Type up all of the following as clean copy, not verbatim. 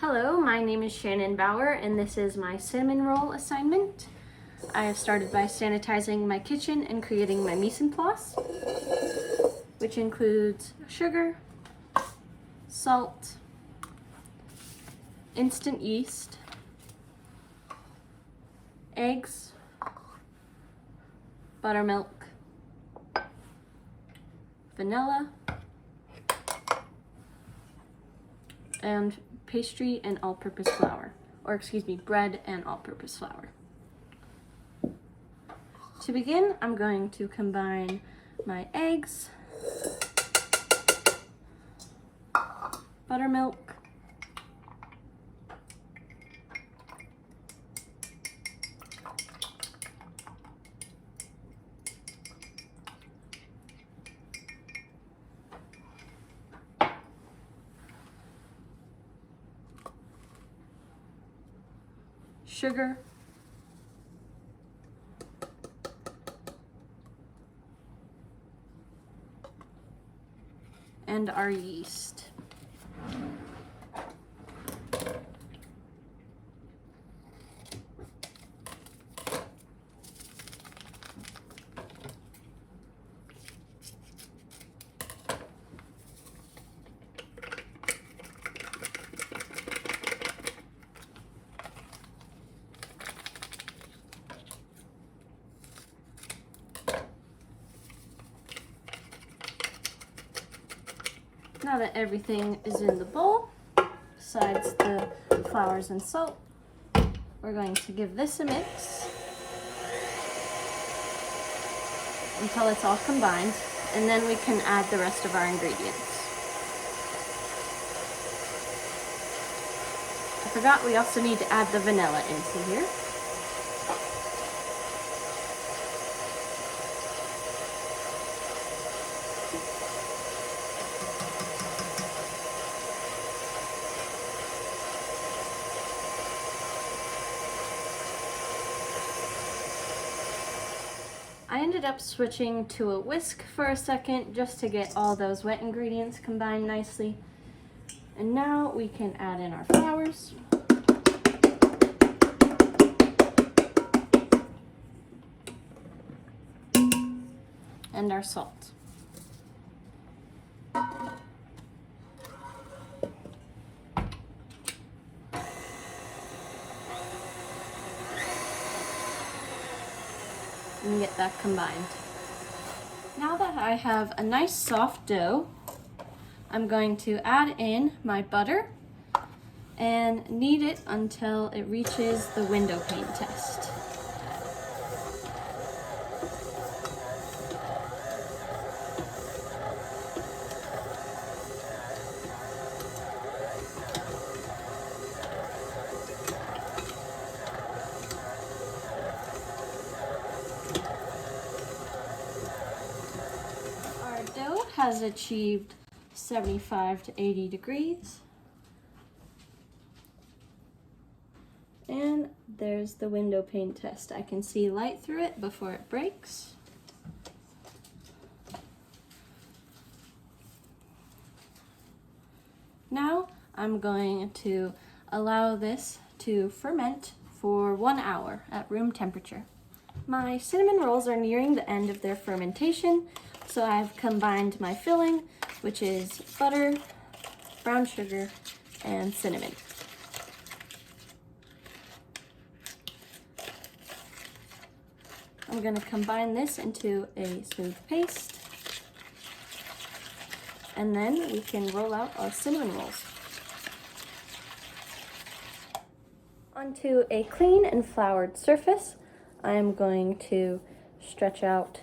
Hello, my name is Shannon Bauer and this is my cinnamon roll assignment. I have started by sanitizing my kitchen and creating my mise en place, which includes sugar, salt, instant yeast, eggs, buttermilk, vanilla, and pastry and all-purpose flour, or excuse me, bread and all-purpose flour. To begin, I'm going to combine my eggs, buttermilk, sugar, and our yeast. Now that everything is in the bowl, besides the flours and salt, we're going to give this a mix until it's all combined, and then we can add the rest of our ingredients. I forgot we also need to add the vanilla into here. I ended up switching to a whisk for a second just to get all those wet ingredients combined nicely. And now we can add in our flours. And our salt. And get that combined. Now that I have a nice soft dough, I'm going to add in my butter and knead it until it reaches the window pane test. Our dough has achieved 75 to 80 degrees. And there's the window pane test. I can see light through it before it breaks. Now I'm going to allow this to ferment for 1 hour at room temperature. My cinnamon rolls are nearing the end of their fermentation, so I've combined my filling, which is butter, brown sugar, and cinnamon. I'm going to combine this into a smooth paste, and then we can roll out our cinnamon rolls. Onto a clean and floured surface, I am going to stretch out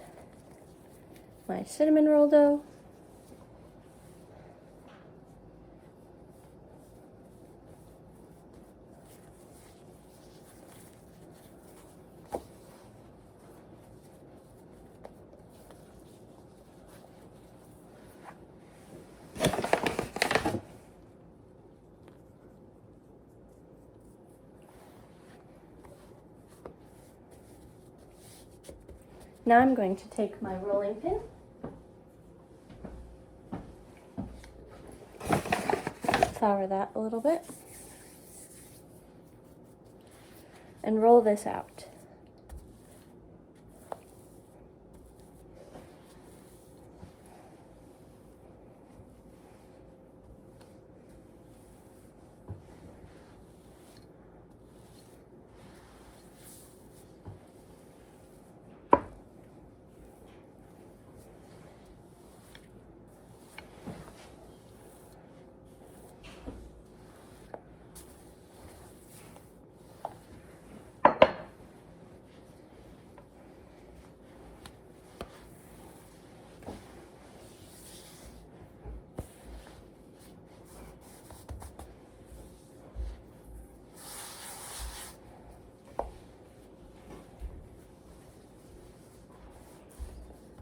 my cinnamon roll dough. Now I'm going to take my rolling pin flour that a little bit. and roll this out.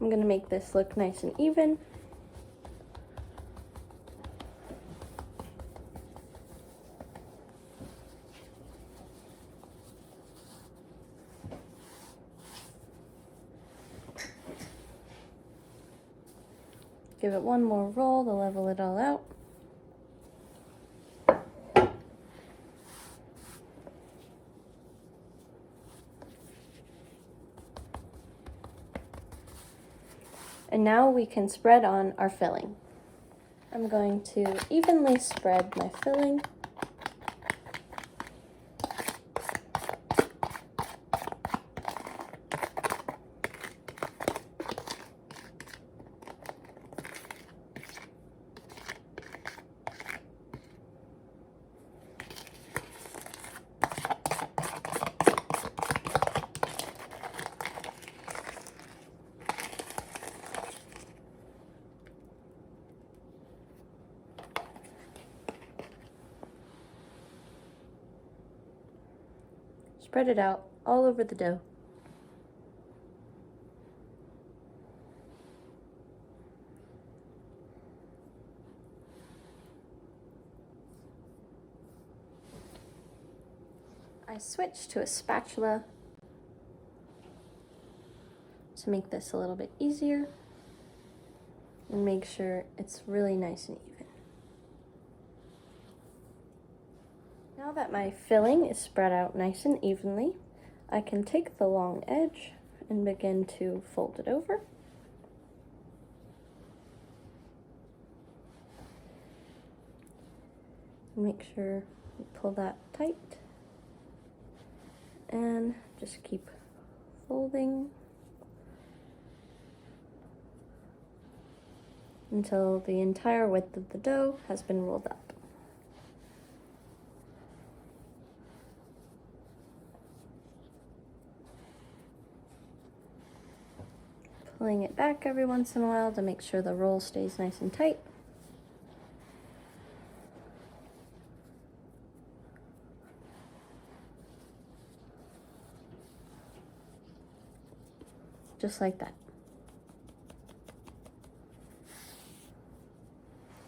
I'm going to make this look nice and even. Give it one more roll to level it all out. And now we can spread on our filling. I'm going to evenly spread my filling. Spread it out all over the dough. I switched to a spatula to make this a little bit easier and make sure it's really nice and even. Now that my filling is spread out nice and evenly, I can take the long edge and begin to fold it over. Make sure you pull that tight and just keep folding until the entire width of the dough has been rolled up. Pulling it back every once in a while to make sure the roll stays nice and tight. Just like that.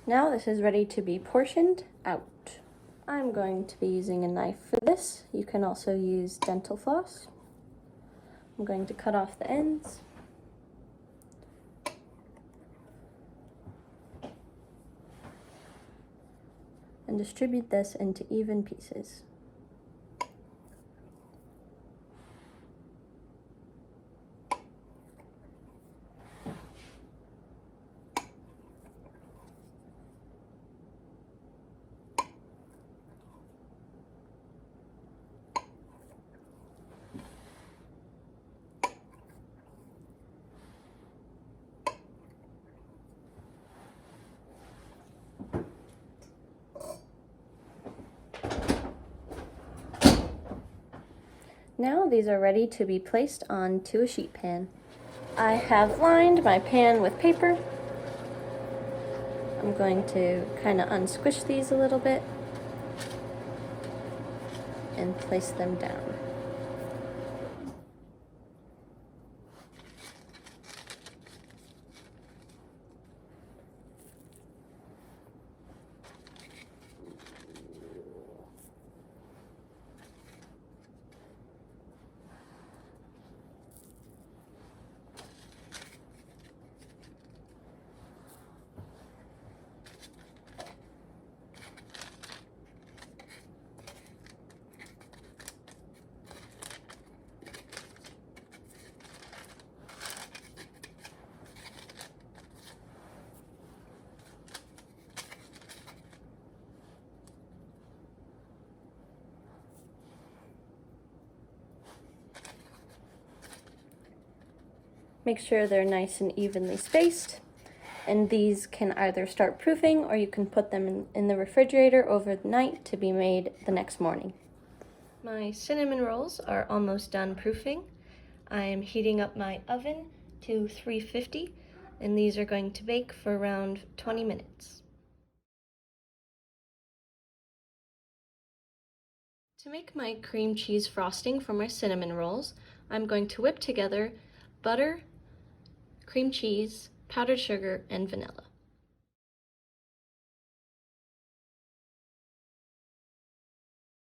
Now this is ready to be portioned out. I'm going to be using a knife for this. You can also use dental floss. I'm going to cut off the ends. And distribute this into even pieces. Now these are ready to be placed onto a sheet pan. I have lined my pan with paper. I'm going to kind of unsquish these a little bit and place them down. Make sure they're nice and evenly spaced. And these can either start proofing or you can put them in the refrigerator overnight to be made the next morning. My cinnamon rolls are almost done proofing. I am heating up my oven to 350, and these are going to bake for around 20 minutes. To make my cream cheese frosting for my cinnamon rolls, I'm going to whip together butter, cream cheese, powdered sugar, and vanilla.